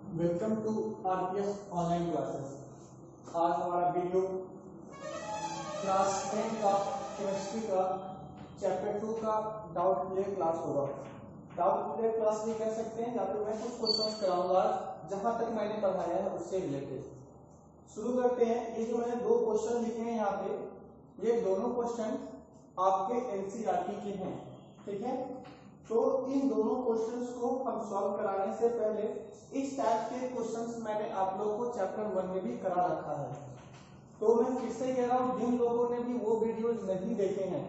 Welcome to RPS online classes. आज हमारा video class 10 का केमिस्ट्री का चैप्टर 2 का डाउट क्लियर क्लास होगा। डाउट क्लियर क्लास भी कह सकते हैं या फिर मैं कुछ क्वेश्चंस कराऊंगा जहां तक मैंने पढ़ाया है उससे रिलेटेड। शुरू करते हैं। ये जो मैंने दो क्वेश्चन लिखे हैं यहाँ पे, ये दोनों क्वेश्चन आपके एनसीईआरटी के हैं, ठीक है। तो इन दोनों क्वेश्चंस को हम सॉल्व कराने से पहले इस टाइप के क्वेश्चंस मैंने आप लोगों को चैप्टर 1 में भी करा रखा है। तो मैं फिर से कह रहा हूँ, जिन लोगों ने भी वो वीडियोस नहीं देखे हैं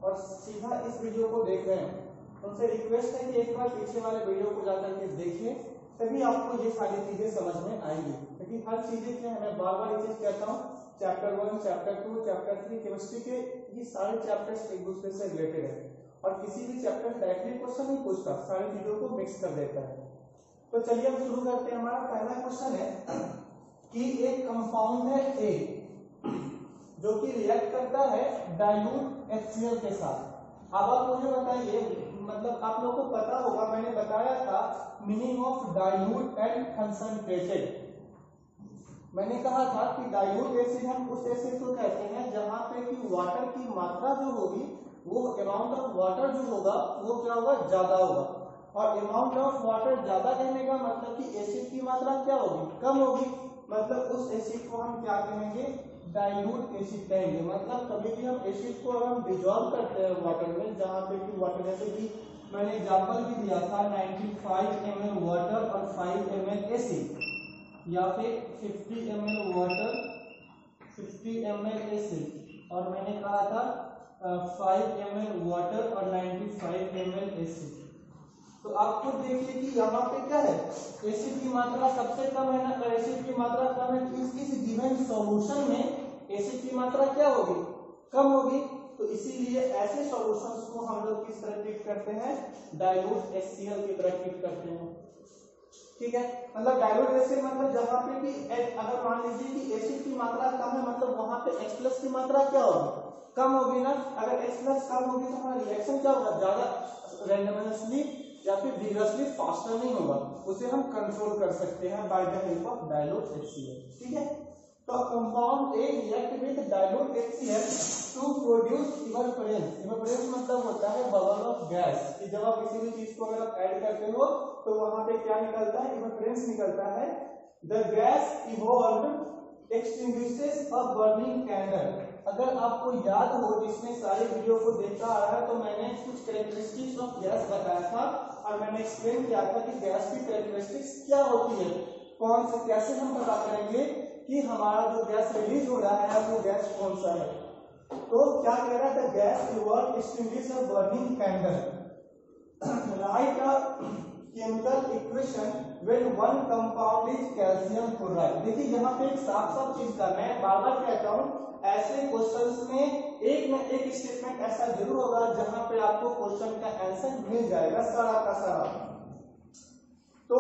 और सीधा इस वीडियो को देख रहे हैं, उनसे रिक्वेस्ट है कि एक बार पीछे वाले वीडियो को जाकर के देखें, तभी आपको ये सारी चीजें समझ में आएंगी। क्योंकि हर चीजें क्या है, मैं बार बार ये चीज कहता हूँ, चैप्टर 1, चैप्टर 2, चैप्टर 3 केमिस्ट्री के ये सारे चैप्टर्स एक दूसरे से रिलेटेड है और किसी भी चैप्टर डायरेक्टली क्वेश्चन नहीं पूछता, सारी चीजों को मिक्स कर देता है। तो चलिए हम शुरू करते हैं। हमारा पहला क्वेश्चन है कि एक कंपाउंड है ए जो कि रिएक्ट करता है डाइल्यूट HCl के साथ। अब आप मुझे बताइए, मतलब आप लोगों को पता होगा, मैंने बताया था meaning of dilute and concentrated. मैंने कहा था कि डाइल्यूट एसिड हम उस एसिड को कहते हैं जहां पे कि वाटर की मात्रा जो होगी, वो अमाउंट ऑफ वाटर जो होगा वो क्या होगा, ज्यादा होगा। और अमाउंट ऑफ वाटर ज्यादा कहने का मतलब कि एसिड की मात्रा क्या होगी, कम होगी। मतलब उस एसिड को हम क्या कहेंगे, डाइल्यूट एसिड कहेंगे। मतलब कभी भी हम एसिड को अगर हम डिसॉल्व करते हैं वाटर में, जहां पे कि वाटर, जैसे कि मैंने एग्जांपल भी दिया था 95 ml वाटर और 5 ml एसिड, या फिर 50 ml वाटर 50 ml एसिड, और मैंने कहा था 5 ml वाटर और 95 ml एसिड। तो आप खुद देखिए कि यहाँ पे क्या है, एसिड की मात्रा सबसे कम है ना। अगर एसिड की मात्रा कम है तो इस गिवन सॉल्यूशन में एसिड की मात्रा क्या होगी, कम होगी। तो इसीलिए ऐसे सॉल्यूशंस को हम लोग किस तरह ट्रीट करते हैं, डाइल्यूट HCl की तरह ट्रीट करते हैं, ठीक है। मतलब डाइल्यूट एसिड मतलब जहां पे भी अगर मान लीजिए कि एसिड की मात्रा कम है, मतलब वहां पे H+ की मात्रा क्या होगी, कम होगी ना। अगर H+ कम होगी तो हमारा रिएक्शन क्या होगा, ज्यादा रैंडमली या फिर विगरसली फास्टर नहीं होगा, उसे हम कंट्रोल कर सकते हैं by the help of dilute HCl, ठीक है। तो compound A react with dilute HCl to produce effervescence. Effervescence मतलब होता है बबल ऑफ गैस, कि जब आप किसी भी चीज को अगर आप ऐड करते हो तो वहां पे क्या निकलता है, इवेपोरेंस निकलता है। The gas evolved extinguishes a burning candle. अगर आपको याद हो, जिसने सारे वीडियो को देखा आ रहा है, तो मैंने कुछ कैरेक्टरिस्टिक्स ऑफ गैस बताया था और मैंने एक्सप्लेन किया था कि गैस की कैरेक्टरिस्टिक्स क्या होती है, कौन से, कैसे हम पता करेंगे कि हमारा जो गैस रिलीज हो रहा है वो गैस कौन सा है। तो क्या कह रहा था, gas evolved extinguish a burning candle. Right a chemical equation when one compound is calcium chloride। देखिए यहाँ पे एक साफ साफ चीज का, मैं बार बार कहता हूँ, ऐसे क्वेश्चंस में एक न एक स्टेटमेंट ऐसा जरूर होगा जहां पे आपको क्वेश्चन का आंसर मिल जाएगा सारा का सारा। तो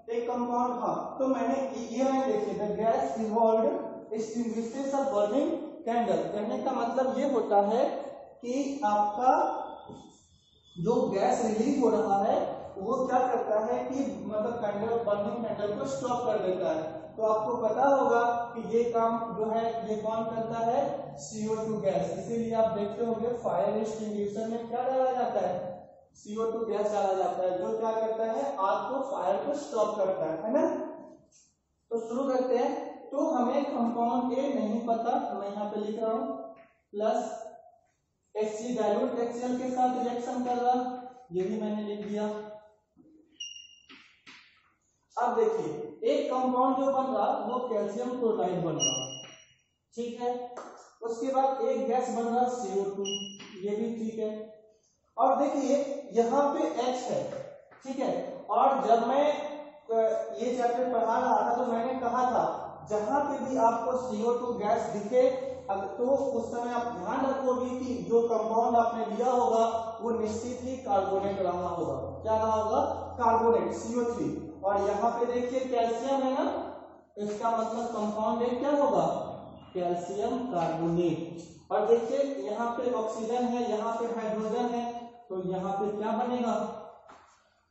एक कंपाउंड, हाँ, तो मैंने देखिए the gas evolved extinguishes a burning candle. कहने का मतलब ये होता है कि आपका जो गैस रिलीज हो रहा है वो क्या करता है कि मतलब कैंडल, बर्निंग कैंडल को स्टॉप कर देता है। तो आपको पता होगा कि ये काम जो है ये कौन करता है, CO2 गैस। इसीलिए आप देखते होंगे फायर एक्सटिंग्विशर में क्या डाला जाता है, CO2 गैस डाला जाता है, जो क्या करता है, आग को, फायर को स्टॉप करता है ना। तो शुरू करते हैं। तो हमें कंपाउंड ए नहीं पता, मैं यहाँ पे लिख रहा हूँ, प्लस HC डाइल्यूट HCl के साथ रिएक्शन कर रहा, ये भी मैंने लिख दिया। अब देखिए एक कंपाउंड जो बन रहा वो कैल्शियम क्लोराइड बन रहा, ठीक है। उसके बाद एक गैस बन रहा CO2, ये भी ठीक है। और देखिए यहाँ पे H है, ठीक है। और जब मैं ये चैप्टर पढ़ा रहा था तो मैंने कहा था जहां पे भी आपको CO2 गैस दिखे तो उस समय आप ध्यान रखोगे कि जो कंपाउंड आपने लिया होगा वो निश्चित ही कार्बोनेट रहा होगा। क्या रहा होगा, कार्बोनेट, CO3। और यहाँ पे देखिए कैल्शियम है ना, इसका मतलब कंपाउंड एक क्या होगा, कैल्शियम कार्बोनेट। और देखिए यहाँ पे ऑक्सीजन है, यहाँ पे हाइड्रोजन है, तो यहाँ पे क्या बनेगा,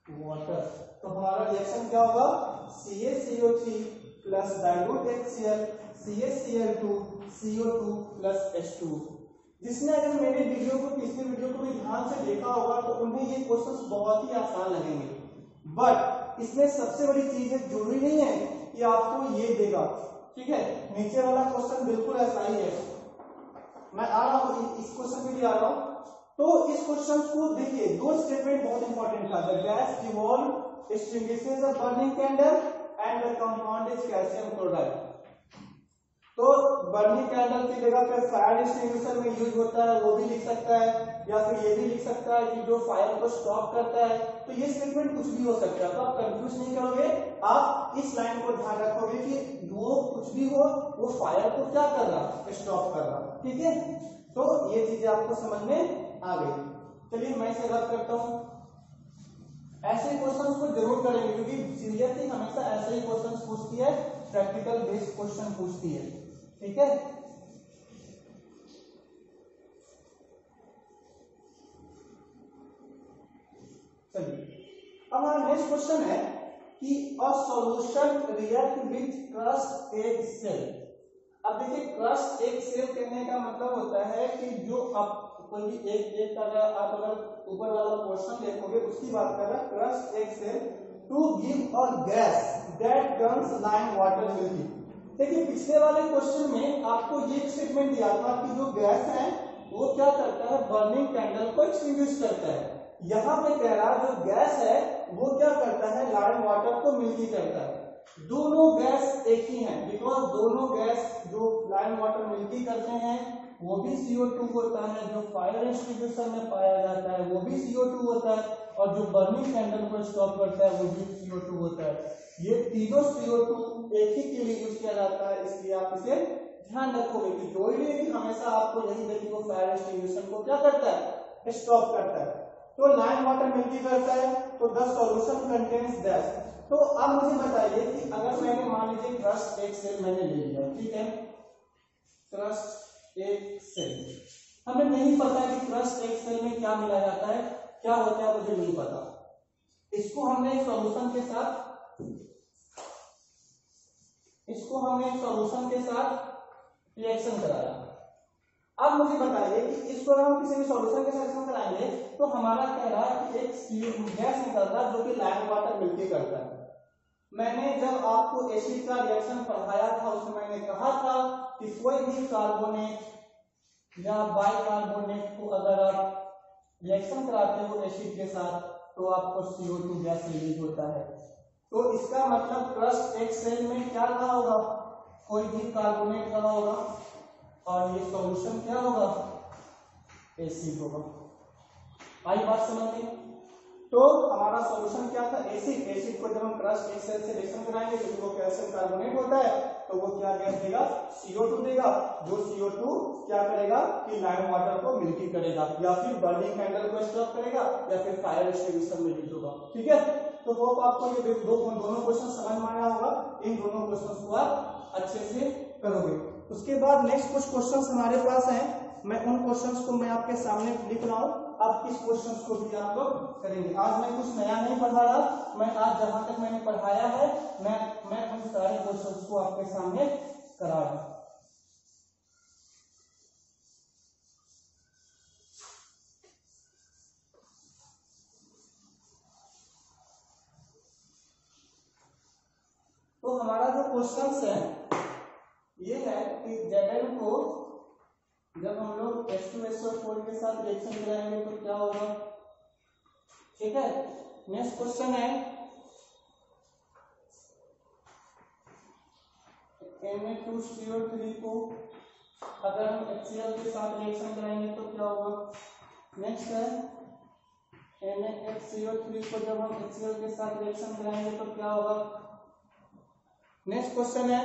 वाटर। तो हमारा रिएक्शन क्या होगा, CaCO3 plus dilute HCl CaCl2 CO2 plus H2। जिसने अगर मेरे वीडियो को पिछले वीडियो को भी ध्यान से देखा होगा तो उन्हें ये क्वेश्चंस बहुत ही आसान लगेंगे, बट इसमें सबसे बड़ी चीज है, जरूरी नहीं है कि आपको ये देगा, ठीक है। नीचे वाला क्वेश्चन बिल्कुल ऐसा ही है, मैं आ रहा हूँ इस क्वेश्चन पे भी आ रहा हूँ। तो इस क्वेश्चन को देखिए, दो स्टेटमेंट बहुत इंपॉर्टेंट था, the gas evolve extinguishes a burning candle and the compound is calcium chloride। तो बर्निंग कैंडल की जगह पे फायर एक्सटिंग्विशर में यूज होता है, वो भी लिख सकता है, या फिर ये भी लिख सकता है कि जो फायर को स्टॉप करता है। तो ये स्टेटमेंट कुछ भी हो सकता है, तो आप कंफ्यूज नहीं करोगे, आप इस लाइन को ध्यान रखोगे कि वो कुछ भी हो, वो फायर को क्या कर रहा, स्टॉप कर रहा, ठीक है। तो ये चीजें आपको समझ में आ गई। चलिए मैं इसे रद्द करता हूँ। ऐसे क्वेश्चन को जरूर करेंगे क्योंकि सीरियसली हमेशा ऐसे ही क्वेश्चन पूछती है, प्रैक्टिकल बेस्ड क्वेश्चन पूछती है, ठीक है। चलिए अब हमारा नेक्स्ट क्वेश्चन है कि a solution react with crushed egg shell. अब देखिए, क्रस्ट एग सेल कहने का मतलब होता है कि जो आप कोई भी एक आप अगर ऊपर वाला पोर्शन देखोगे उसकी बात कर रहा है, crushed egg shell to give a gas that turns lime water milky. देखिए पिछले वाले क्वेश्चन में आपको ये स्टेटमेंट दिया था कि जो गैस है वो क्या करता है, बर्निंग कैंडल को एक्सटिंग्विश करता है। यहाँ पे कह रहा है जो गैस है वो क्या करता है, लाइम वाटर को मिल्की करता है। दोनों गैस एक ही हैं, बिकॉज दोनों गैस जो लाइम वाटर मिल्की करते हैं वो भी CO2 होता है, जो फायर एक्सटिंग्विशर में पाया जाता है वो भी CO2 होता है, और जो बर्निंग कैंडल को स्टॉप करता है वो भी CO2 होता है। ये तीनों CO2 एक ही के लिए यूज किया जाता है, इसलिए आप इसे ध्यान रखोगे कि जरूरी है कि हमेशा आपको यही देखिए वो फायर एक्सटिंग्विशर को क्या करता है, स्टॉप करता है। तो लाइम वाटर मिल्की करता है, तो द सॉल्यूशन कंटेन्स दैट। तो अब मुझे बताइए कि अगर मैंने मान लीजिए क्रस्ट एग सेल मैंने ले लिया, ठीक है, क्रस्ट एग सेल, हमें नहीं पता कि क्रस्ट एग सेल में क्या मिला जाता है, क्या होता है मुझे नहीं पता। इसको हमने सॉल्यूशन के साथ रिएक्शन कराया। अब मुझे बताइए कि इसको अगर हम किसी भी सॉल्यूशन के साथ रिएक्शन कराएंगे तो हमारा कह रहा है कि एक गैस निकलता है जो कि लाइम वाटर मिल्की करता है। मैंने जब आपको एसिड का रिएक्शन पढ़ाया था उसमें मैंने कहा था कि कोई भी कार्बोनेट या बाइकार्बोनेट को अगर आप रिएक्शन कराते हो एसिड के साथ तो आपको CO2 गैस रिलीज होता है। तो इसका मतलब क्रस्ट एग सेल में क्या रहा होगा, कोई भी कार्बोनेट रहा होगा, और ये सॉल्यूशन क्या होगा, एसिड होगा। आई बात समझ में? तो हमारा सॉल्यूशन क्या था, एसिड। एसिड को जब हम क्रस्ट एग सेल से रिएक्शन कराएंगे तो वो कैल्शियम कार्बोनेट होता है, तो वो क्या गैस देगा, CO2 देगा, जो CO2 क्या करेगा कि लाइम वाटर को मिल्की करेगा, या फिर बर्निंग कैंडल को स्टॉप करेगा, या फिर फायर एक्सटिंग्विशर में यूज होगा, ठीक है। तो होप आपको ये दोनों क्वेश्चन समझ में आया होगा। इन दोनों क्वेश्चन को आप अच्छे से करोगे। उसके बाद नेक्स्ट कुछ क्वेश्चन हमारे पास हैं, मैं उन क्वेश्चंस को मैं आपके सामने लिख रहा हूँ, आप इस क्वेश्चंस को भी आप लोग करेंगे। आज मैं कुछ नया नहीं पढ़ा रहा, मैं आज जहां तक मैंने पढ़ाया है मैं उन सारे क्वेश्चंस को आपके सामने करा रहा हूं। तो हमारा जो क्वेश्चंस है ये है कि Zn को जब हम लोग H2SO4 के साथ रिएक्शन कराएंगे तो क्या होगा, ठीक है। नेक्स्ट क्वेश्चन है Na2CO3 को अगर हम HCl के साथ रिएक्शन कराएंगे तो क्या होगा। नेक्स्ट है NaHCO3 को जब हम HCl के साथ रिएक्शन कराएंगे तो क्या होगा। नेक्स्ट क्वेश्चन है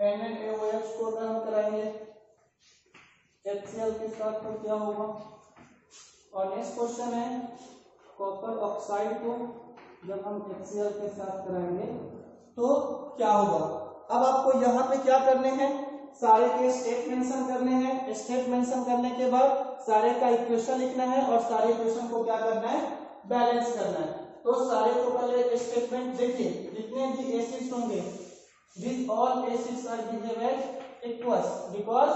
NaOH को अगर हम कराएंगे HCl के साथ तो क्या होगा। और नेक्स्ट क्वेश्चन है कॉपर ऑक्साइड को जब हम HCl के साथ कराएंगे तो क्या होगा। अब आपको यहाँ पे क्या करने हैं, सारे के स्टेट मेंशन करने हैं। स्टेट मेंशन करने के बाद सारे का इक्वेशन लिखना है और सारे इक्वेशन को क्या करना है, बैलेंस करना है। तो सारे को पहले स्टेटमेंट देखिए, जितने भी एसिड्स होंगे, these all acids are behave as aqueous because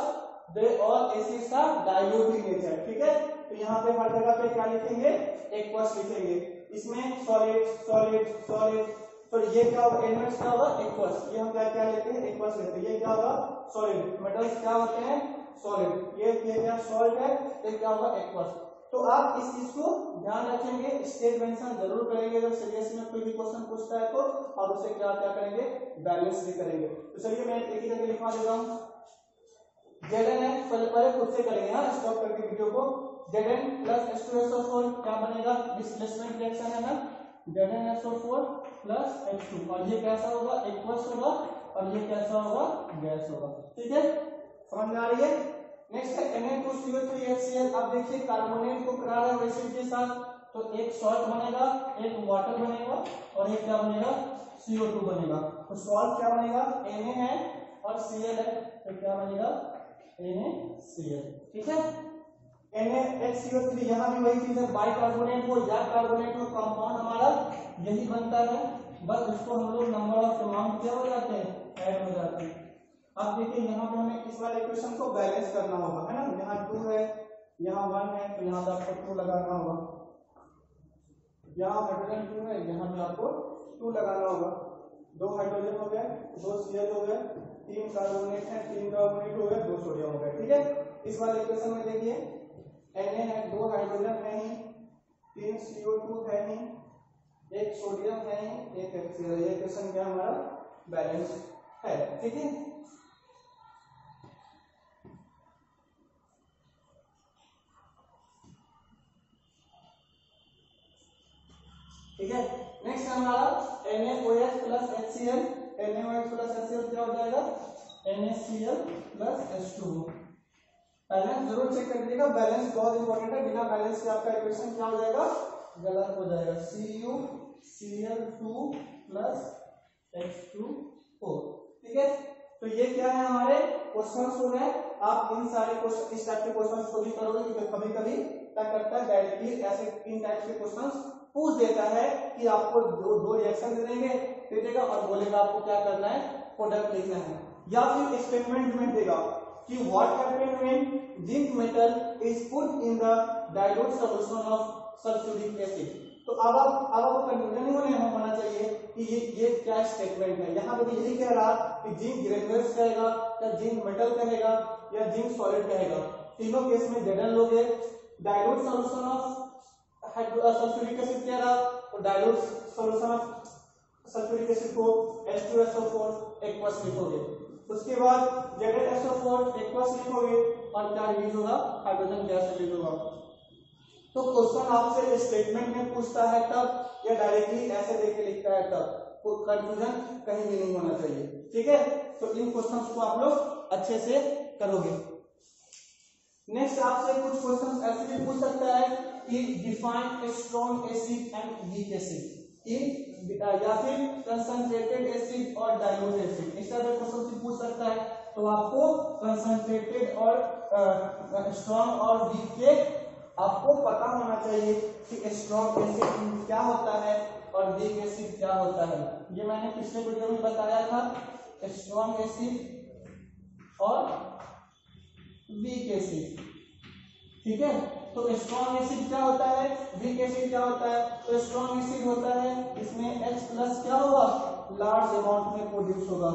they all acids are dilute in nature, ठीक है। तो यहाँ पे हर जगह पे क्या लिखेंगे, aqueous लिखेंगे। इसमें सॉलिड सॉलिड सॉलिड, तो ये क्या होगा, एलिमेंट्स क्या होगा, एक्वस। ये हम क्या क्या लेते हैं, एक्वस लेते हैं। ये क्या होगा, सॉलिड। मेटल्स क्या होते हैं, सॉलिड। ये क्या सॉल्ट है, ये क्या होगा, एक्वस। तो आप इस चीज को ध्यान रखेंगे, स्टेट मेंशन जरूर करेंगे जब सीरियस में कोई भी क्वेश्चन पूछता है तो, और उसे क्या क्या करेंगे, बैलेंस भी करेंगे। तो चलिए मैं एक ही जगह लिखवा देता हूँ। Zn है, पहले खुद से करेंगे, हाँ स्टॉप करके वीडियो को। Zn प्लस H2SO4 क्या बनेगा, डिस्प्लेसमेंट रिएक्शन है ना, ZnSO4 प्लस H2, और ये कैसा होगा, एक्वस होगा, और ये कैसा होगा, गैस होगा, ठीक है, समझ में आ रही है। नेक्स्ट है Na2CO3HCl। अब देखिए कार्बोनेट को करा रहा है एसिड के साथ, तो एक सॉल्ट बनेगा, एक वाटर बनेगा, और एक क्या बनेगा, CO2 बनेगा। तो सॉल्ट क्या बनेगा, Na है और Cl है, तो क्या बनेगा, NaCl, ठीक है। NaHCO3, यहाँ भी वही चीज है, बाइकार्बोनेट हो या कार्बोनेट हो, कंपाउंड हमारा यही बनता है, बस उसको हम लोग नंबर ऑफ अमाउंट क्या हो जाते हैं, ऐड हो जाते हैं। अब देखिए यहाँ पे हमें इस वाले इक्वेशन को बैलेंस करना होगा, है ना। यहाँ 2 है, यहाँ 1 है, तो यहाँ पे आपको 2 लगाना होगा। यहाँ हाइड्रोजन 2 है, यहाँ पे आपको 2 लगाना होगा। 2 हाइड्रोजन हो गए, 2 Cl हो गए, 3 कार्बोनेट है, 3 कार्बोनेट हो गए, 2 सोडियम हो गए, ठीक है। इस वाले इक्वेशन में देखिए Na है, 2 हाइड्रोजन है ही, 3 CO2 है ही, 1 सोडियम है ही, 1 HCl है। ये इक्वेशन क्या हमारा बैलेंस है, ठीक है। ठीक है, नेक्स्ट हमारा NaOH plus HCl। NaOH plus HCl क्या हो जाएगा, NaCl प्लस H2O। बैलेंस जरूर चेक कर लीजिएगा, बैलेंस बहुत इंपॉर्टेंट है, बिना बैलेंस के आपका इक्वेशन क्या हो जाएगा, गलत हो जाएगा। CuCl2 प्लस H2O, ठीक है। तो ये क्या है, हमारे क्वेश्चंस हो गए। आप इन सारे क्वेश्चन, इस टाइप के क्वेश्चंस को भी करोगे, क्योंकि कभी कभी क्या करता है, डायरेक्टली ऐसे इन टाइप के क्वेश्चंस पूछ देता है कि आपको दो रिएक्शन दे देंगे, दे देगा और बोलेगा आपको क्या करना है, प्रोडक्ट लिखना है, या फिर स्टेटमेंट में देगा कि what happened when zinc metal is put in the dilute solution of sulphuric acid. तो अब आपको कंफ्यूजन नहीं होना चाहिए कि ये क्या स्टेटमेंट है। यहाँ पे यही कह रहा कि जिंक ग्रेन्युल्स कहेगा, या जिंक मेटल कहेगा, या जिंक सॉलिड कहेगा। तीनों केस में Zn लोगे, dilute solution of sulphuric acid कह रहा, तो dilute solution of sulphuric acid को H2SO4 एक्वस लिखोगे। उसके बाद ZnSO4 एक्वस लिखोगे, और क्या रिलीज होगा, हाइड्रोजन गैस रिलीज होगा। तो क्वेश्चन आपसे स्टेटमेंट में पूछता है तब, या डायरेक्टली ऐसे देके लिखता है तब, कंफ्यूजन कहीं भी नहीं होना चाहिए, ठीक है। तो इन क्वेश्चंस को आप लोग अच्छे से करोगे। नेक्स्ट आपसे कुछ क्वेश्चन ऐसे भी पूछ सकता है कि define a strong acid and weak acid, या फिर कंसंट्रेटेड एसिड और डाइल्यूट एसिड, इस तरह के क्वेश्चन से पूछ सकता है। तो आपको कंसंट्रेटेड और स्ट्रॉन्ग और वीक के आपको पता होना चाहिए कि स्ट्रॉन्ग एसिड क्या होता है और वीक एसिड क्या होता है। ये मैंने पिछले वीडियो में बताया था, स्ट्रॉन्ग एसिड और वीक एसिड, ठीक है। तो स्ट्रॉन्ग एसिड क्या होता है, वीक एसिड क्या होता है। तो स्ट्रॉन्ग एसिड होता है, इसमें H+ क्या होगा, लार्ज अमाउंट में प्रोड्यूस होगा,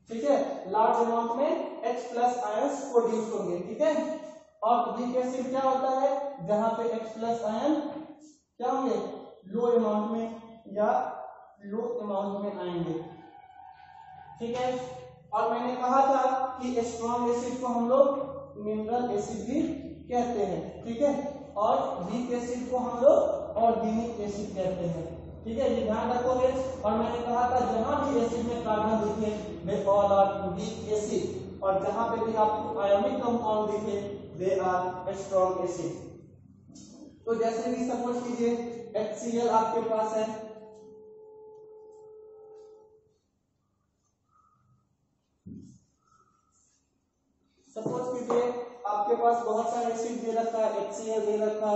ठीक है, लार्ज अमाउंट में H+ आयंस प्रोड्यूस होंगे, ठीक है। और वीक एसिड क्या होता है, जहां पे H+ आयन क्या होंगे, लो अमाउंट में या लो अमाउंट में आएंगे, ठीक है। और मैंने कहा था कि स्ट्रॉन्ग एसिड को हम लोग मिनरल एसिड भी कहते हैं, ठीक है, और वीक एसिड को हम लोग ऑर्गेनिक एसिड कहते हैं, ठीक है, ये ध्यान रखोगे। और मैंने कहा था जहां भी एसिड में कार्बन दिखे वे ऑल आर वीक एसिड, और जहां पे भी आपको आयोनिक कंपाउंड दिखे दे आर स्ट्रॉन्ग एसिड। तो जैसे कि सपोज कीजिए HCl आपके पास है, सपोज कीजिए आपके पास बहुत सारे एसिड दे रखा है, HCl दे रखा,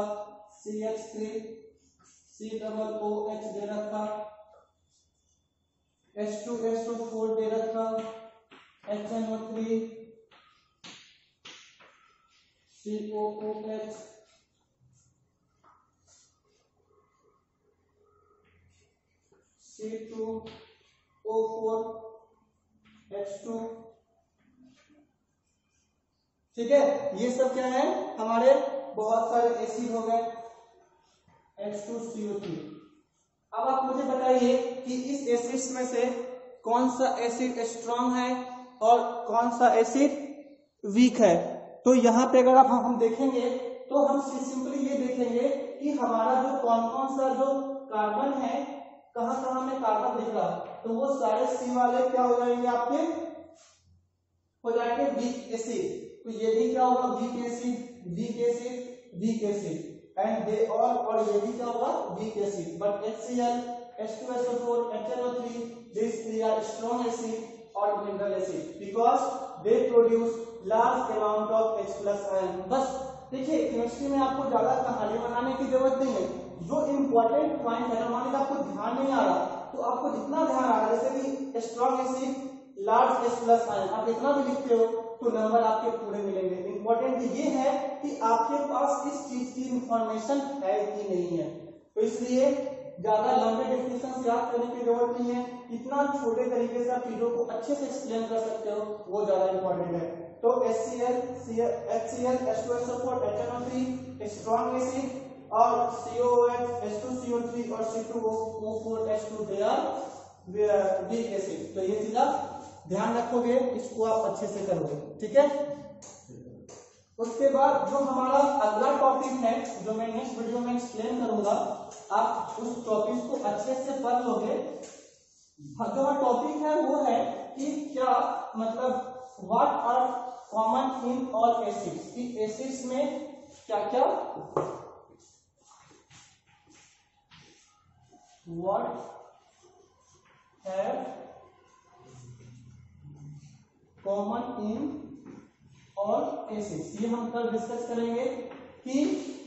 CH3 COOH दे रखा, H2SO4 दे रखा, HNO3, COOH, C2O4, H2। ठीक है, ये सब क्या है हमारे बहुत सारे एसिड हो गए, H2CO3। अब आप मुझे बताइए कि इस एसिड्स में से कौन सा एसिड स्ट्रांग है और कौन सा एसिड वीक है। तो यहाँ पे अगर आप हम देखेंगे तो हम सिंपली ये देखेंगे कि हमारा जो कौन कौन सा जो कार्बन है, कहाँ कहाँ में कार्बन दिख रहा, तो वो सारे सी वाले क्या हो जाएंगे आपके, हो जाएंगे वीक एसिड। तो ये भी क्या होगा, weak acid, weak acid, weak acid, and they all, और ये भी क्या होगा, weak acid. But HCl, H2SO4, HNO3, these three are strong acid or mineral acid because they produce large amount of H+ ion। बस देखिए, chemistry में आपको ज्यादा कहानी बनाने की जरूरत नहीं है। जो इम्पोर्टेंट पॉइंट है, मान लीजिए आपको ध्यान नहीं आ रहा, तो आपको जितना ध्यान आ रहा है, जैसे कि strong acid, large H+ ion, आप इतना भी लिखते हो तो नंबर आपके पूरे मिलेंगे। इम्पोर्टेंट ये है कि आपके पास इस चीज की इंफॉर्मेशन है कि नहीं है। तो इसलिए ज्यादा लंबे डेफिनेशन याद करने की जरूरत नहीं है, इतना छोटे तरीके से आप चीजों को अच्छे से एक्सप्लेन कर सकते हो, वो ज्यादा इंपॉर्टेंट है। तो HCl, H2SO4, HNO3 strong acid, और COOH, H2CO3 और C2O4, H2 they are weak acid. तो ये चीज आप ध्यान रखोगे, इसको आप अच्छे से करोगे, ठीक है। उसके बाद जो हमारा अगला टॉपिक है, जो मैं नेक्स्ट वीडियो में एक्सप्लेन करूंगा, आप उस टॉपिक को अच्छे से पढ़ लोगे। जो टॉपिक है वो है कि क्या मतलब what are common in all acids, कि एसिड्स में क्या क्या, व्हाट है कॉमन इन ऑल एसिड्स। ये हम कल डिस्कस करेंगे कि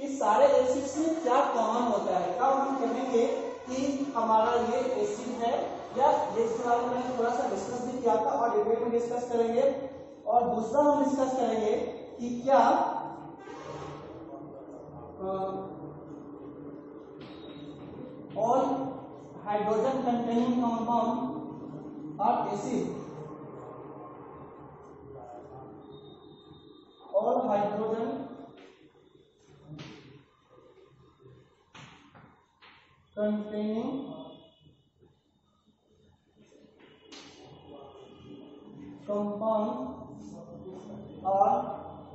इस सारे एसिड्स में क्या कॉमन होता है। कब हम कहेंगे कि हमारा ये एसिड है, या इसके बारे में मैंने थोड़ा सा डिस्कस भी किया था और डिटेल में डिस्कस करेंगे। और दूसरा हम डिस्कस करेंगे कि क्या all hydrogen containing compound are acid, all hydrogen containing compound are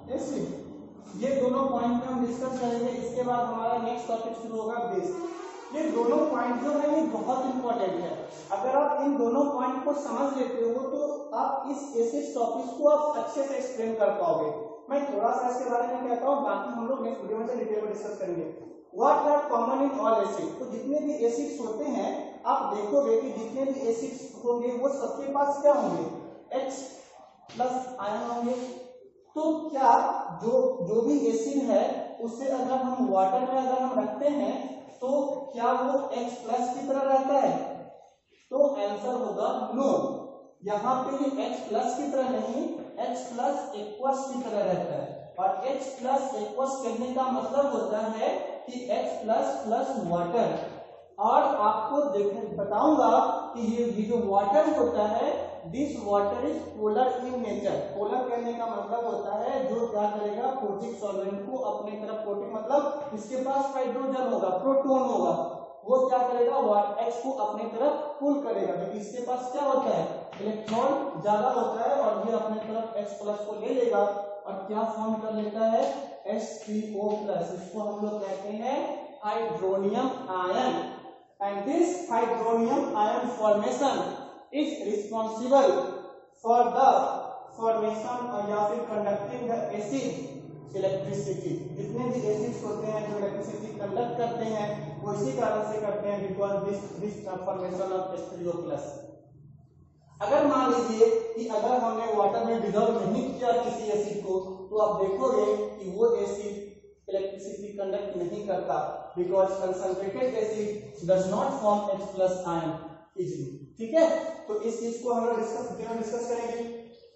acid। ये दोनों पॉइंट में हम डिस्कस करेंगे। इसके बाद हमारा नेक्स्ट टॉपिक शुरू होगा बेस। ये दोनों पॉइंट जो है ये बहुत इंपॉर्टेंट है। अगर आप इन दोनों पॉइंट को समझ लेते हो तो आप इस एसिड टॉपिक को आप अच्छे से एक्सप्लेन कर पाओगे। मैं थोड़ा सा इसके बारे में कहता हूँ, बाकी हम लोग नेक्स्ट वीडियो में डिटेल में डिस्कस करेंगे। What are common in all acid, तो जितने भी एसिड्स होते हैं आप देखोगे कि जितने भी एसिड्स होंगे वो सबके पास क्या होंगे, H+ आयन होंगे। तो क्या जो भी एसिड है उसे अगर हम वाटर में अगर हम रखते हैं तो क्या वो H+ की तरह रहता है, तो आंसर होगा नो। यहाँ पे ये H+ की तरह नहीं, H+ एक्वस की तरह रहता है। और H+ एक्वस कहने का मतलब होता है कि H+ प्लस वाटर। और आपको बताऊंगा कि ये जो वाटर होता है, this water is polar in nature. Polar कहने का मतलब होता है जो क्या करेगा, प्रोटिक सॉल्वेंट को अपने तरफ, प्रोटिक मतलब इसके पास हाइड्रोजन होगा, प्रोटॉन होगा, वो क्या करेगा, H को अपने तरफ पुल करेगा। क्योंकि इसके पास क्या होता है, इलेक्ट्रॉन ज्यादा होता है, और ये अपने तरफ H+ को ले लेगा और क्या फॉर्म कर लेता है, H3O+। इसको हम लोग कहते हैं hydronium ion. And this hydronium ion formation is responsible for the formation या फिर कंडक्टिंग द एसिड इलेक्ट्रिसिटी। जितने भी एसिड्स होते हैं जो इलेक्ट्रिसिटी कंडक्ट करते हैं वो इसी कारण से करते हैं, because this formation of H3O+। अगर मान लीजिए कि अगर हमने वाटर में डिजॉल्व नहीं किया किसी एसिड को, तो आप देखोगे कि वो एसिड इलेक्ट्रिसिटी कंडक्ट नहीं करता, because concentrated acid does not form H+ ion easily. ठीक है, तो इस चीज को हम लोग डिस्कस करेंगे।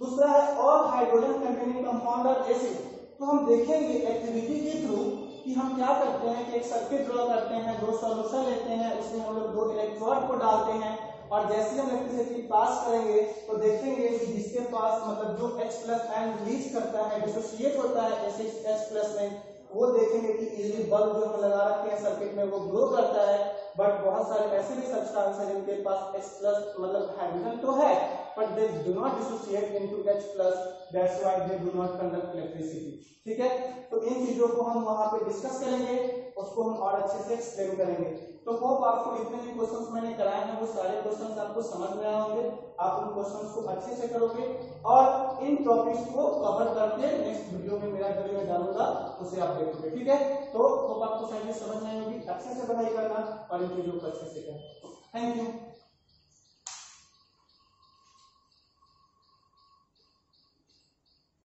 दूसरा है ऑल हाइड्रोजन कंटेनिंग कंपाउंड और एसिड। तो हम देखेंगे एक्टिविटी के थ्रू कि हम क्या करते हैं कि एक सर्किट ड्रॉ करते हैं, दो सॉल्यूशन लेते हैं, उसमें हम लोग दो इलेक्ट्रोड को डालते हैं और जैसे हम इलेक्ट्रिसिटी पास करेंगे तो देखेंगे कि जिसके पास मतलब जो H+ आयन रिलीज करता है, डिसोसिएट होता है H+ में, वो देखेंगे कि इजीली बल्ब जो हम लगा रखे हैं सर्किट में वो ग्लो करता है। बट बहुत सारे ऐसे भी सब्सटेंस हैं जिनके पास H+ मतलब हाइड्रोजन तो है but they do not dissociate into H+, that's why they do not conduct electricity. ठीक है, तो इन चीजों को हम वहां पे डिस्कस करेंगे, उसको हम और अच्छे से एक्सप्लेन करेंगे। तो होप आपको जितने भी क्वेश्चंस मैंने कराए हैं वो सारे क्वेश्चंस आपको समझ में आए होंगे, आप उन क्वेश्चंस को अच्छे से करोगे और इन टॉपिक्स को कवर करके नेक्स्ट वीडियो में मेरा वीडियो में डालूंगा, उसे आप देखोगे। ठीक है, तो होप आपको सारी समझ में आई होगी। अच्छे से पढ़ाई करना और इन चीजों को अच्छे से करना। Thank you.